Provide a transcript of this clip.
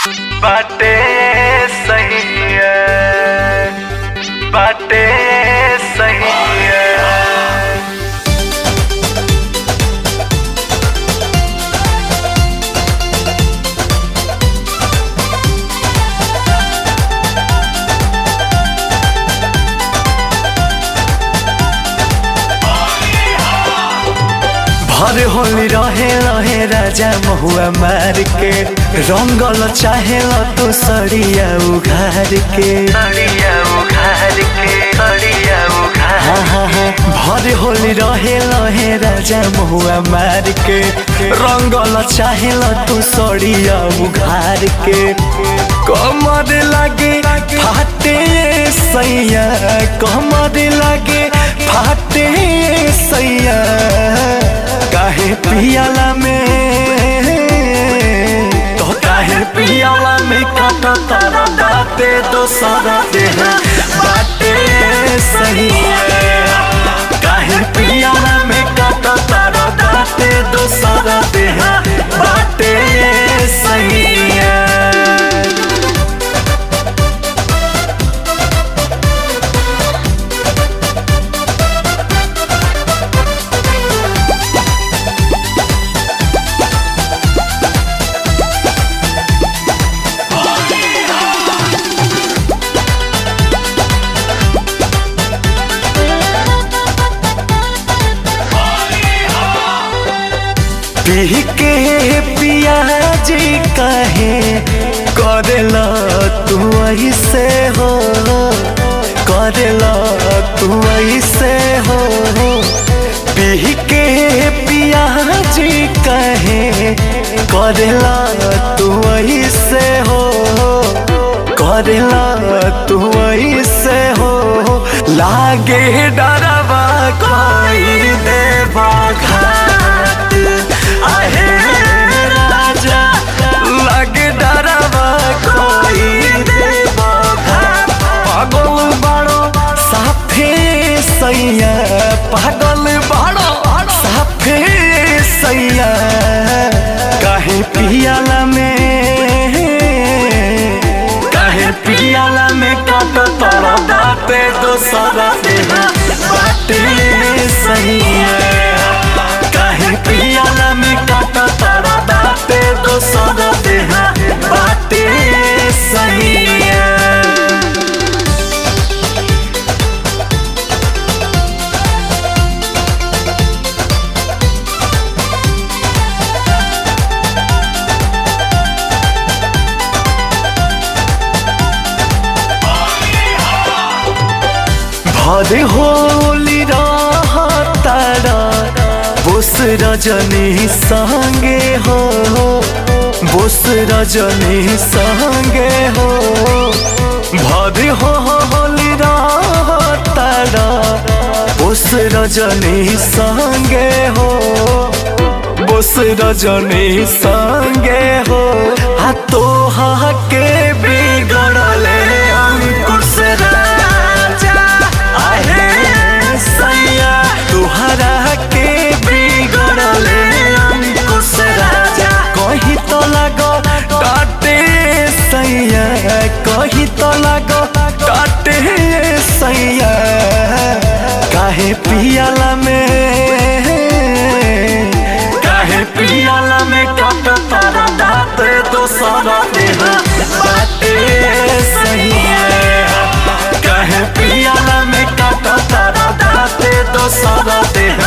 बाटे सही है, बाटे सही है। भर होली रहे रहे राजा महुआ मार के रंगल चाहे तो सड़िया उघार के, सड़िया उघार के, सड़िया उघार। हाँ हाँ हाँ। भर होली रहे रहे राजा महुआ मार के रंगल चाहे तो सड़िया उघार के। कमर लागे फाटे सैया, कमर लागे फाटे सैया। काहे पियाला में तो काहे पियाला में काटा तारा दाते दोसरा देह बाटे सही है। काहे पियाला में काटा तारा दाते दोसरा देह बाटे सही है। पी के पियाजी कहे करेला तू ऐसे हो, करेला तू ऐसे हो। पी के पियाजी कहे करेला तू ऐसे हो, करेला तू ऐसे हो। लागे डरवा कोई देवा घाट आहे राजा, लगे डरवा कोई देवा घाट। पागल बड़ो साफे सैया, पागल बड़ो साफे सैया। काहे पियाला में, काहे पियाला में काट तोरा दाते दोसरा देह बाटे सही है। काहे पियाला में काटा तारा दाते दोसरा देह बाटे सही है। भर होली तारा बोस रजनी संगे हो, बोस रजनी संगे हो। भर होली तारा बोस रजनी संगे हो, बोस रजनी संगे हो। हाथो के बिगड़ले अंकुश राजा आहे सैया। तुहरा के बिगड़ले अंकुश राजा। कहीं तो लगो टाटे सैया, कहीं तो लगो टाटे सैया। काहे पियाला में, काहे पियाला में काट तारा दाते दोसरा देह बाटे सही है। काहे पियाला में काट तारा दाते दोसरा देह